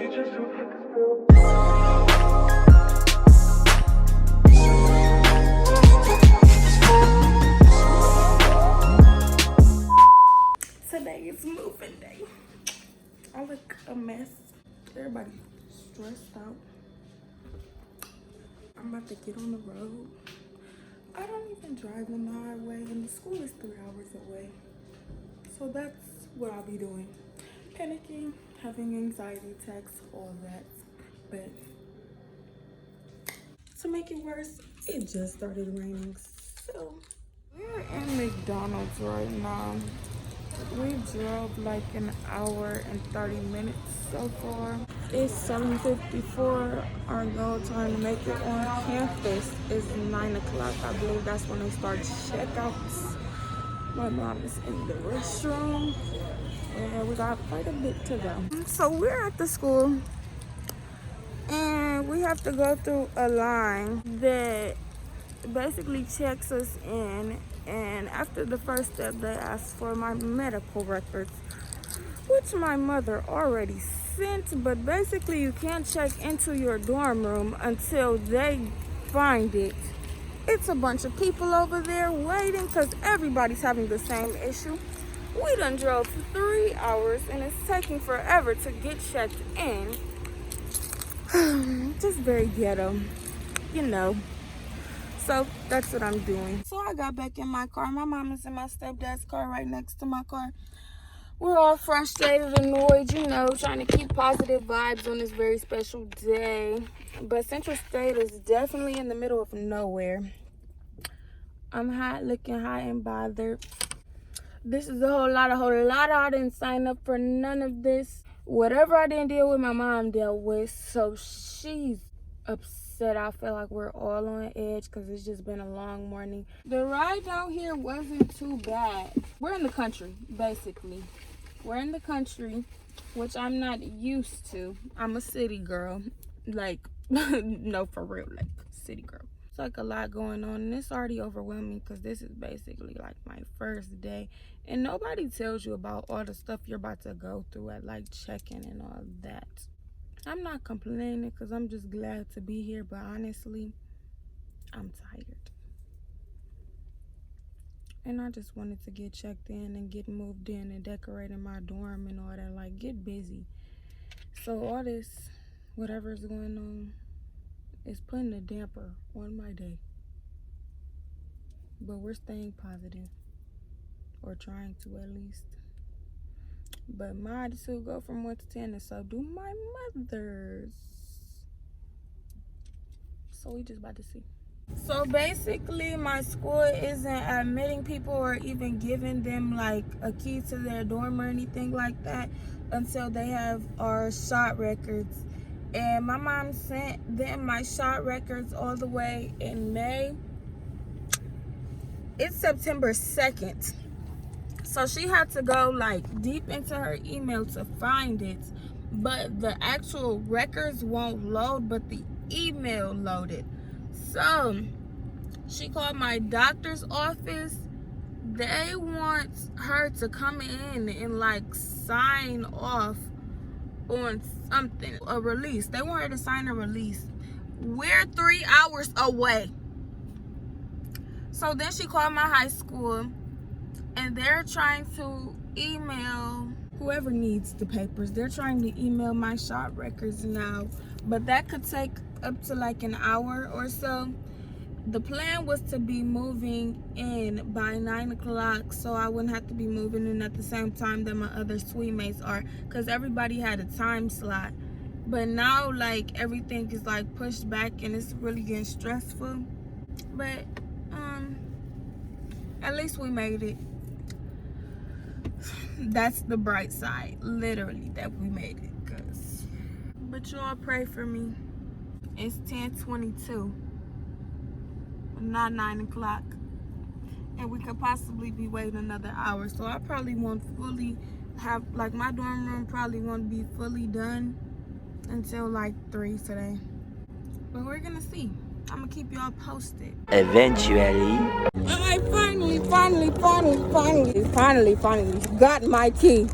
Today is moving day. I look a mess. Everybody stressed out. I'm about to get on the road. I don't even drive on the highway, and the school is 3 hours away. So that's what I'll be doing. Panicking, having anxiety attacks, all that. But to make it worse, it just started raining. So we're in McDonald's right now. We drove like an hour and 30 minutes so far. It's 7:54. Our goal time to make it on campus is 9 o'clock. I believe that's when they start checkouts. My mom is in the restroom and we got quite a bit to go. So we're at the school and we have to go through a line that basically checks us in, and after the first step they ask for my medical records, which my mother already sent, but basically you can't check into your dorm room until they find it. It's a bunch of people over there waiting because everybody's having the same issue. We done drove for 3 hours and it's taking forever to get checked in. Just very ghetto, you know. So that's what I'm doing. So I got back in my car. My mom is in my stepdad's car right next to my car. We're all frustrated, annoyed, you know, trying to keep positive vibes on this very special day. But Central State is definitely in the middle of nowhere. I'm hot, looking hot and bothered. This is a whole lot. I didn't sign up for none of this. Whatever I didn't deal with, my mom dealt with. So she's upset. I feel like we're all on edge because it's just been a long morning. The ride down here wasn't too bad. We're in the country, basically. We're in the country, which I'm not used to. I'm a city girl. Like, no, for real, like, city girl. It's like a lot going on, and it's already overwhelming because this is basically like my first day. And nobody tells you about all the stuff you're about to go through at, like, check-in and all that. I'm not complaining because I'm just glad to be here, but honestly, I'm tired. And I just wanted to get checked in and get moved in and decorating my dorm and all that, like, get busy. So all this, whatever's going on, is putting a damper on my day. But we're staying positive, or trying to at least. But my attitude go from 1 to 10, and so do my mother's. So we just about to see. So basically, my school isn't admitting people or even giving them like a key to their dorm or anything like that until they have our shot records. And my mom sent them my shot records all the way in May. It's September 2nd. So she had to go like deep into her email to find it. But the actual records won't load, but the email loaded. So she called my doctor's office. They want her to come in and like sign off on something, a release. They want her to sign a release. We're 3 hours away. So then she called my high school and they're trying to email whoever needs the papers. They're trying to email my shot records now, but that could take up to like an hour or so. The plan was to be moving in by 9 o'clock so I wouldn't have to be moving in at the same time that my other suite mates are, because everybody had a time slot. But now like everything is like pushed back and it's really getting stressful. But at least we made it. That's the bright side, literally, that we made it. But y'all pray for me. It's 10:22, not 9 o'clock, and we could possibly be waiting another hour. So I probably won't fully have, like, my dorm room probably won't be fully done until like 3 today. But we're gonna see. I'm gonna keep y'all posted. Eventually. I finally got my key.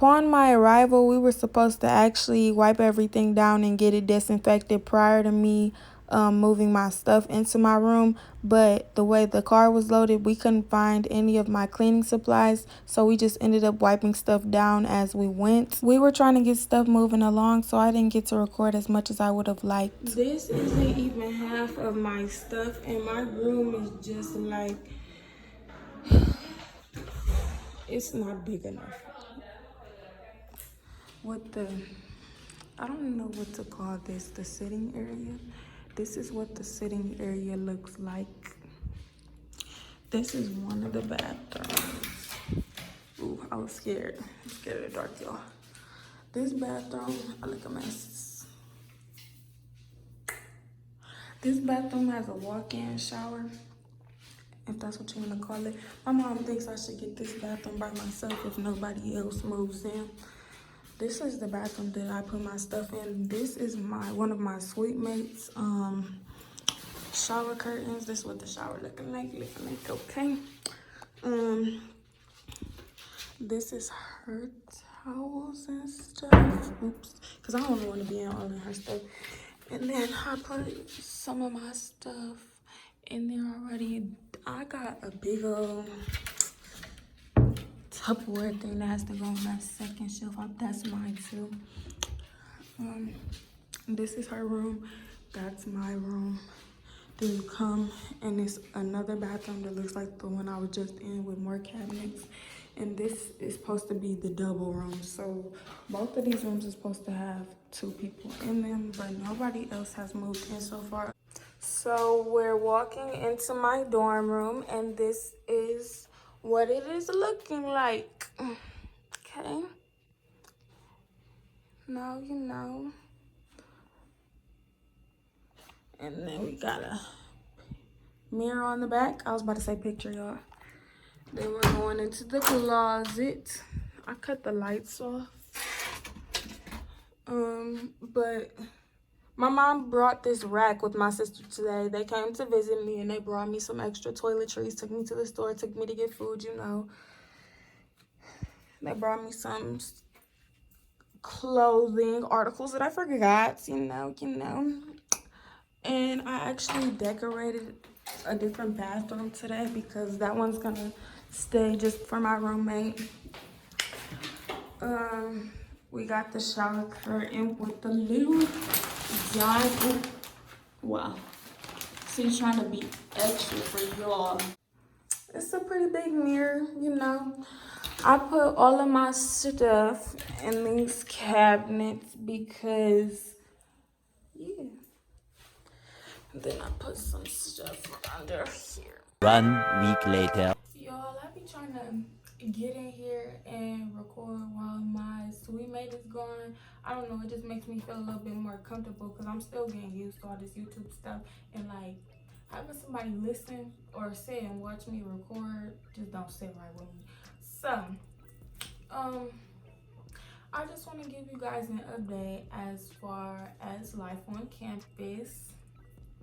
upon my arrival, we were supposed to actually wipe everything down and get it disinfected prior to me moving my stuff into my room. But the way the car was loaded, we couldn't find any of my cleaning supplies. So we just ended up wiping stuff down as we went. We were trying to get stuff moving along, so I didn't get to record as much as I would have liked. This isn't even half of my stuff, and my room is just like, it's not big enough. I don't know what to call this, the sitting area. This is what the sitting area looks like. This is one of the bathrooms. Ooh, I was scared. I'm scared of the dark, y'all. This bathroom, I look a mess. This bathroom has a walk-in shower, if that's what you want to call it. My mom thinks I should get this bathroom by myself if nobody else moves in. This is the bathroom that I put my stuff in. This is one of my suite mates' shower curtains. This is what the shower looking like. Okay. This is her towels and stuff. Oops, because I don't want to be in all of her stuff. And then I put some of my stuff in there already. I got a big old Tupperware thing that has to go on that second shelf. That's mine too. This is her room. That's my room. Then you come and it's another bathroom that looks like the one I was just in with more cabinets. And this is supposed to be the double room. So both of these rooms are supposed to have 2 people in them, but nobody else has moved in so far. So we're walking into my dorm room, and this is what it is looking like. Okay. Now you know. And then we got a mirror on the back. I was about to say picture, y'all. Then we're going into the closet. I cut the lights off. But my mom brought this rack with my sister today. They came to visit me and they brought me some extra toiletries, took me to the store, took me to get food, you know. They brought me some clothing articles that I forgot, you know. And I actually decorated a different bathroom today because that one's gonna stay just for my roommate. We got the shower curtain with the little giant. Wow. She's trying to be extra for y'all. It's a pretty big mirror, you know. I put all of my stuff in these cabinets because, yeah. And then I put some stuff under here. 1 week later. Y'all, I be trying to get in here and record while my sweet mate is gone. I don't know, it just makes me feel a little bit more comfortable because I'm still getting used to all this YouTube stuff, and like having somebody listen or sit and watch me record just don't sit right with me. So I just want to give you guys an update as far as life on campus.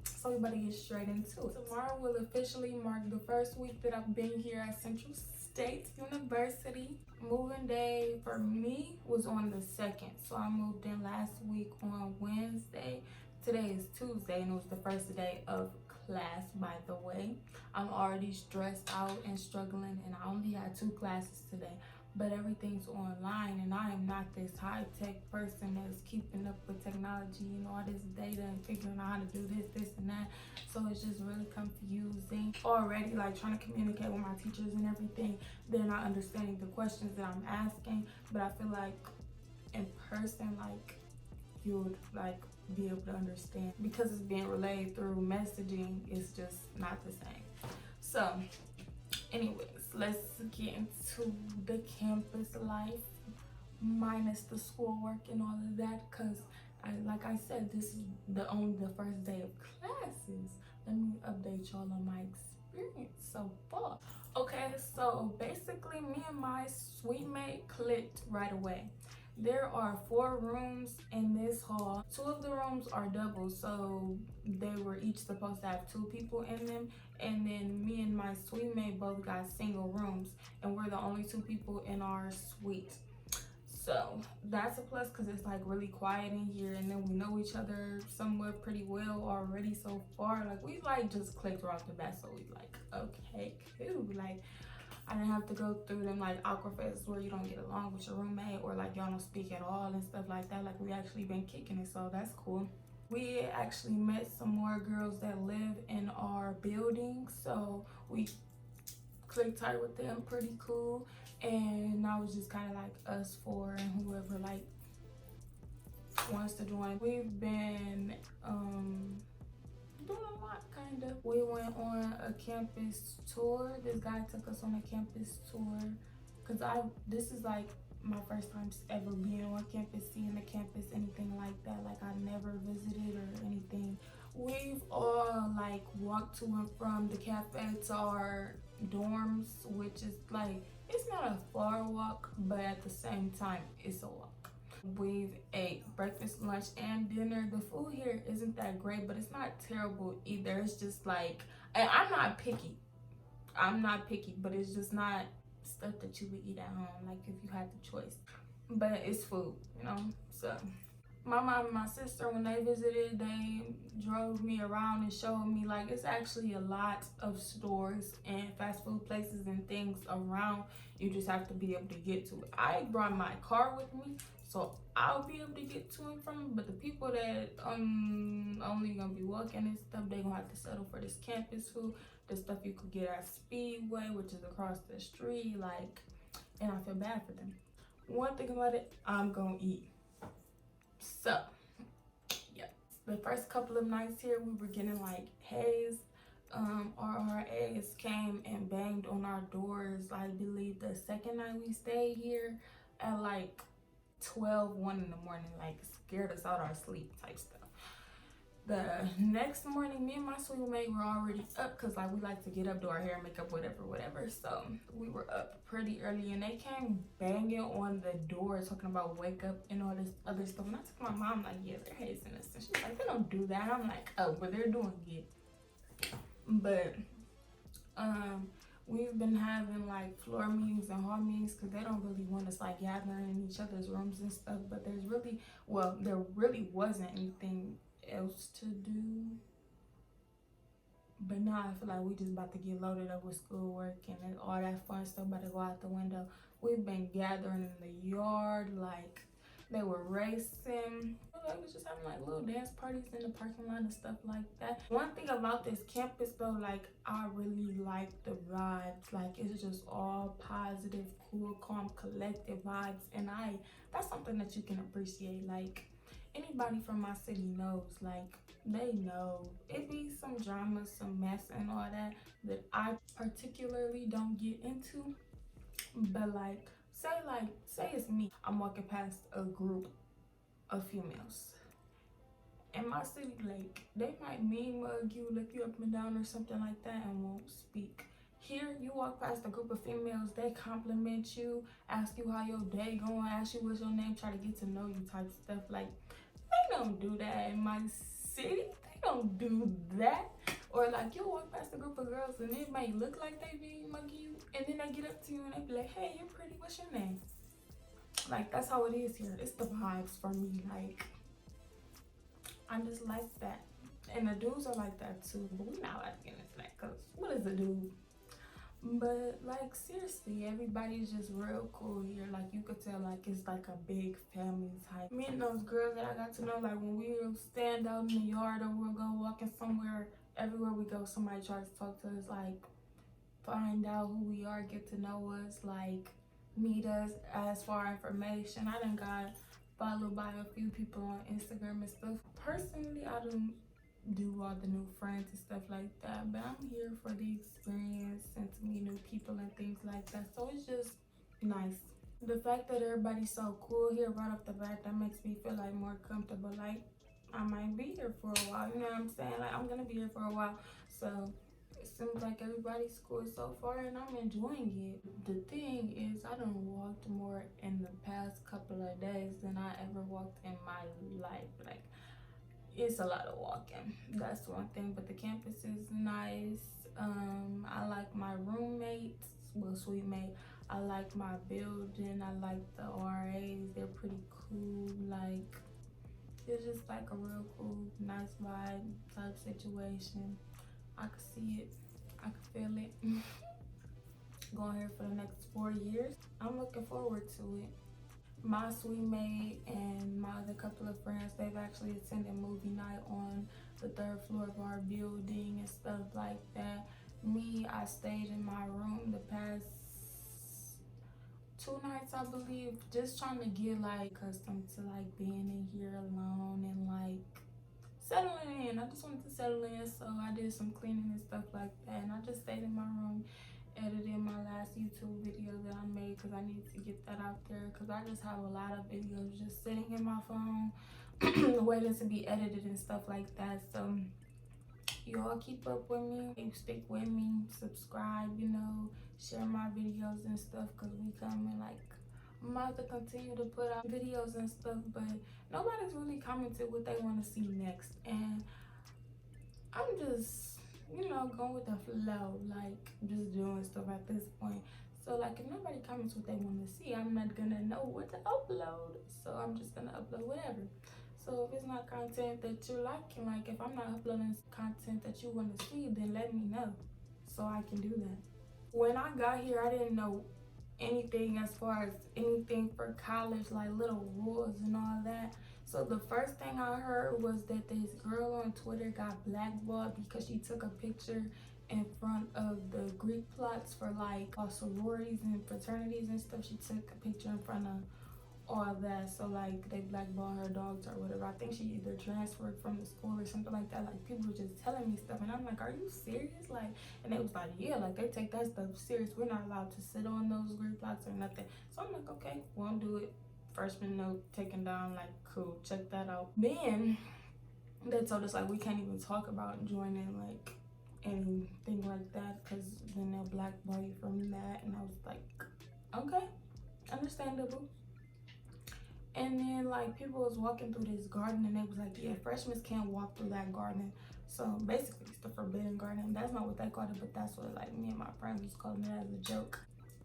So we better get straight into it. Tomorrow will officially mark the first week that I've been here at Central State University. Moving day for me was on the 2nd. So I moved in last week on Wednesday. Today is Tuesday and it was the first day of class, by the way. I'm already stressed out and struggling, and I only had 2 classes today. But everything's online, and I am not this high-tech person that's keeping up with technology and all this data and figuring out how to do this and that. So it's just really confusing already, like trying to communicate with my teachers and everything. They're not understanding the questions that I'm asking, but I feel like in person, like you would like be able to understand, because it's being relayed through messaging. It's just not the same. So anyways, let's get into the campus life minus the schoolwork and all of that, because like I said, this is only the first day of classes. Let me update y'all on my experience so far. Okay, so basically me and my sweet mate clicked right away. There are 4 rooms in this hall. 2 of the rooms are double, so they were each supposed to have 2 people in them. And then me and my suite mate both got single rooms, and we're the only 2 people in our suite. So that's a plus because it's like really quiet in here, and then we know each other somewhat pretty well already so far. Like we like just clicked right off the bat, so we like, okay, cool. Like I didn't have to go through them like awkward phases where you don't get along with your roommate or like y'all don't speak at all and stuff like that. Like we actually been kicking it, so that's cool. We actually met some more girls that live in our building, so we clicked tight with them, pretty cool. And now it's just kind of like us four and whoever like wants to join. We've been doing a lot, kind of. We went on a campus tour. This guy took us on a campus tour because this is like my first time ever being on campus, seeing the campus, anything like that. Like I never visited or anything. We've all like walked to and from the cafe to our dorms, which is like, it's not a far walk, but at the same time it's a walk. We've ate breakfast, lunch, and dinner. The food here isn't that great, but it's not terrible either. It's just like, and I'm not picky, but it's just not stuff that you would eat at home, like if you had the choice. But it's food, you know. So my mom and my sister, when they visited, they drove me around and showed me like it's actually a lot of stores and fast food places and things around. You just have to be able to get to it. I brought my car with me, so I'll be able to get to and from it. But the people that only gonna be walking and stuff, they gonna have to settle for this campus food, the stuff you could get at Speedway, which is across the street. Like, and I feel bad for them. One thing about it, I'm gonna eat. So, yeah. The first couple of nights here, we were getting like haze. RRAs came and banged on our doors. I believe the second night we stayed here at like 1 in the morning, like scared us out our sleep type stuff. The next morning, me and my sweet mate were already up because like we like to get up, do our hair, makeup, whatever. So we were up pretty early and they came banging on the door talking about wake up and all this other stuff. And I told my mom like, yeah, they're hazing us. And she's like, they don't do that. I'm like, oh, but they're doing it. But we've been having like floor meetings and hall meetings because they don't really want us like gathering in each other's rooms and stuff. But there really wasn't anything else to do. But now I feel like we just about to get loaded up with schoolwork and all that fun stuff about to go out the window. We've been gathering in the yard, like they were racing. They was just having like little dance parties in the parking lot and stuff like that. One thing about this campus though, like I really like the vibes. Like it's just all positive, cool, calm, collective vibes, and that's something that you can appreciate. Like anybody from my city knows, like they know it be some drama, some mess and all that I particularly don't get into. But like say it's me, I'm walking past a group of females in my city, like they might mean mug you, look you up and down or something like that and won't speak. Here you walk past a group of females, they compliment you, ask you how your day going, ask you what's your name, try to get to know you type stuff. Like they don't do that in my city. They don't do that. Or like you'll walk past a group of girls and it might look like they be mugging you, and then they get up to you and they be like, hey, you're pretty, what's your name? Like that's how it is here. It's the vibes for me. Like I just like that. And the dudes are like that too, but we not like into that because what is a dude? But like seriously, everybody's just real cool here. Like you could tell like it's like a big family type. Me and those girls that I got to know, like when we stand out in the yard or we'll go walking somewhere, everywhere we go somebody tries to talk to us, like find out who we are, get to know us, like meet us, ask for our information. I done got followed by a few people on Instagram and stuff. Personally, I don't do all the new friends and stuff like that, but I'm here for the experience and to meet new people and things like that. So it's just nice. The fact that everybody's so cool here right off the bat, that makes me feel like more comfortable. Like I might be here for a while, you know what I'm saying? Like I'm gonna be here for a while. So it seems like everybody's cool so far and I'm enjoying it. The thing is, I done walked more in the past couple of days than I ever walked in my life. Like it's a lot of walking, that's one thing. But the campus is nice. I like my roommates, well, sweet mate. I like my building. I like the RAs. They're pretty cool. Like, it's just like a real cool, nice vibe type situation. I could see it. I could feel it. Going here for the next 4 years. I'm looking forward to it. My sweet mate and my other couple of friends, they've actually attended movie night on the 3rd floor of our building and stuff like that. Me, I stayed in my room the past 2 nights, I believe, just trying to get like accustomed to like being in here alone and like settling in. I just wanted to settle in, so I did some cleaning and stuff like that, and I just stayed in my room, edited my last YouTube video that I made because I need to get that out there, because I just have a lot of videos just sitting in my phone waiting to be edited and stuff like that. So you all keep up with me, stick with me, subscribe, you know, share my videos and stuff, because we coming. Like, I'm about to continue to put out videos and stuff, but nobody's really commented what they want to see next, and I'm just, you know, going with the flow, like just doing stuff at this point. So like, if nobody comments what they want to see, I'm not gonna know what to upload, so I'm just gonna upload whatever. So if it's not content that you're liking, like if I'm not uploading content that you want to see, then let me know so I can do that. When I got here, I didn't know anything as far as anything for college, like little rules and all that. So the first thing I heard was that this girl on Twitter got blackballed because she took a picture in front of the Greek plots for like all sororities and fraternities and stuff. She took a picture in front of all that, so like they blackballed her dogs or whatever. I think she either transferred from the school or something like that. Like, people were just telling me stuff, and I'm like, are you serious? Like, and it was like, yeah, like they take that stuff serious. We're not allowed to sit on those Greek plots or nothing. So I'm like, okay, won't do it. Freshman note taken down. Like, cool, check that out. Then they told us like we can't even talk about joining like anything like that, because then they'll blackball you from that. And I was like, okay, understandable. And then like people was walking through this garden, and they was like, yeah, freshmen can't walk through that garden. So basically it's the forbidden garden. That's not what they called it, but that's what like me and my friends was calling it as a joke.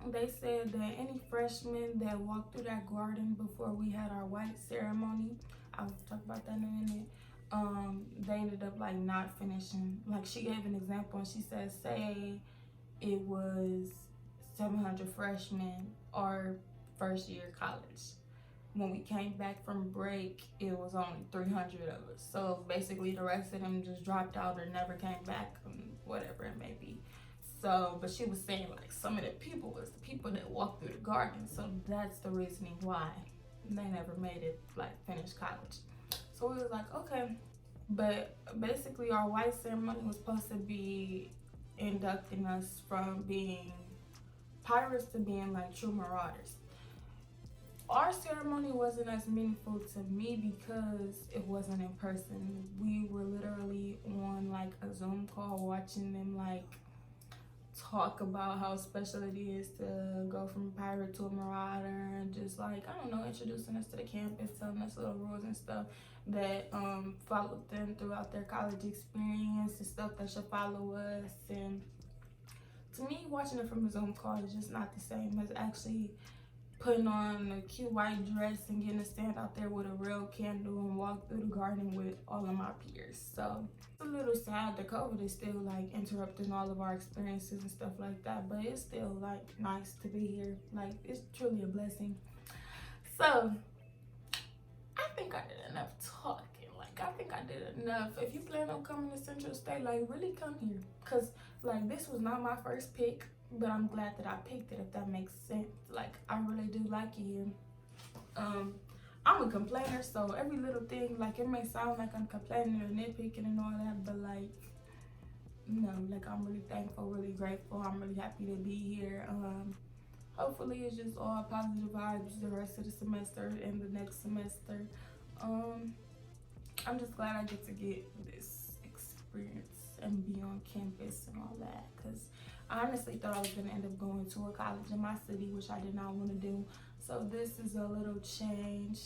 They said that any freshmen that walked through that garden before we had our white ceremony, I'll talk about that in a minute, they ended up like not finishing. Like, she gave an example, and she said, say it was 700 freshmen or first year college. When we came back from break, it was only 300 of us. So basically the rest of them just dropped out or never came back, whatever it may be. So, but she was saying like some of the people was the people that walked through the garden. So that's the reasoning why they never made it, like, finish college. So we was like, okay. But basically our white ceremony was supposed to be inducting us from being pirates to being like true marauders. Our ceremony wasn't as meaningful to me because it wasn't in person. We were literally on like a Zoom call watching them like talk about how special it is to go from pirate to a marauder, and just like, I don't know, introducing us to the campus, telling us little rules and stuff that followed them throughout their college experience and stuff that should follow us. And to me, watching it from a Zoom call is just not the same as actually putting on a cute white dress and getting to stand out there with a real candle and walk through the garden with all of my peers. So it's a little sad that COVID is still like interrupting all of our experiences and stuff like that, but it's still like nice to be here. Like, it's truly a blessing. So I think I did enough talking. Like, I think I did enough. If you plan on coming to Central State, like, really come here, because like this was not my first pick, but I'm glad that I picked it, if that makes sense. Like, I really do like it here. I'm a complainer, so every little thing, like, it may sound like I'm complaining or nitpicking and all that, but like, no, like, I'm really thankful, really grateful. I'm really happy to be here. Hopefully it's just all positive vibes the rest of the semester and the next semester. I'm just glad I get to get this experience and be on campus and all that, because I honestly thought I was going to end up going to a college in my city, which I did not want to do. So this is a little change,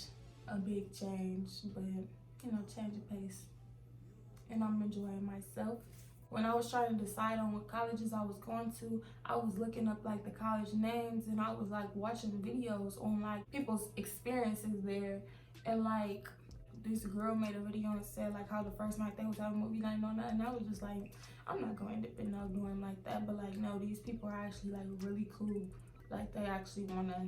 a big change, but, you know, change of pace. And I'm enjoying myself. when I was trying to decide on what colleges I was going to, I was looking up like the college names, and I was like watching videos on like people's experiences there. And like this girl made a video and said like how the first night they was having movie night and all that, and I was just like, I'm not going to end up in no dorm like that. But like, no, these people are actually like really cool. Like they actually want to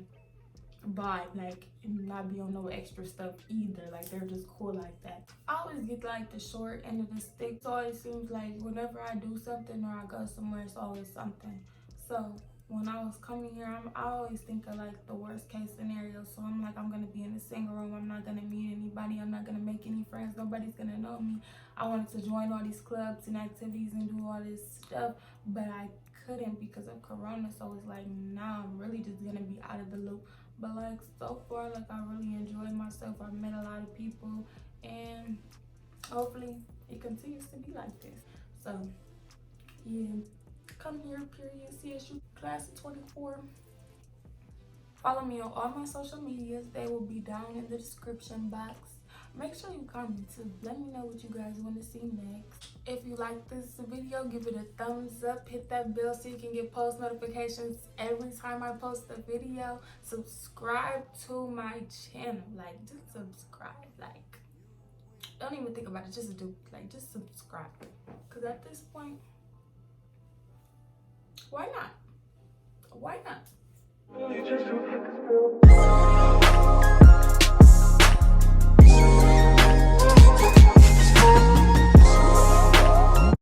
vibe, like, and not be on no extra stuff either. Like they're just cool like that. I always get like the short end of the stick. So it seems like whenever I do something or I go somewhere, it's always something. So when I was coming here, I always think of like the worst case scenario. So I'm like, I'm gonna be in a single room, I'm not gonna meet anybody, I'm not gonna make any friends, nobody's gonna know me. I wanted to join all these clubs and activities and do all this stuff, but I couldn't because of corona. So it's like, nah, I'm really just gonna be out of the loop. But like so far, like I really enjoyed myself. I've met a lot of people, and hopefully it continues to be like this. So yeah, come here, period. CSU class of 24. Follow me on all my social medias. They will be down in the description box. Make sure you comment too. Let me know what you guys want to see next. If you like this video, give it a thumbs up. Hit that bell so you can get post notifications every time I post a video. Subscribe to my channel. Like, just subscribe. Like, don't even think about it. Just do. Like, just subscribe. Because at this point, why not? Why not?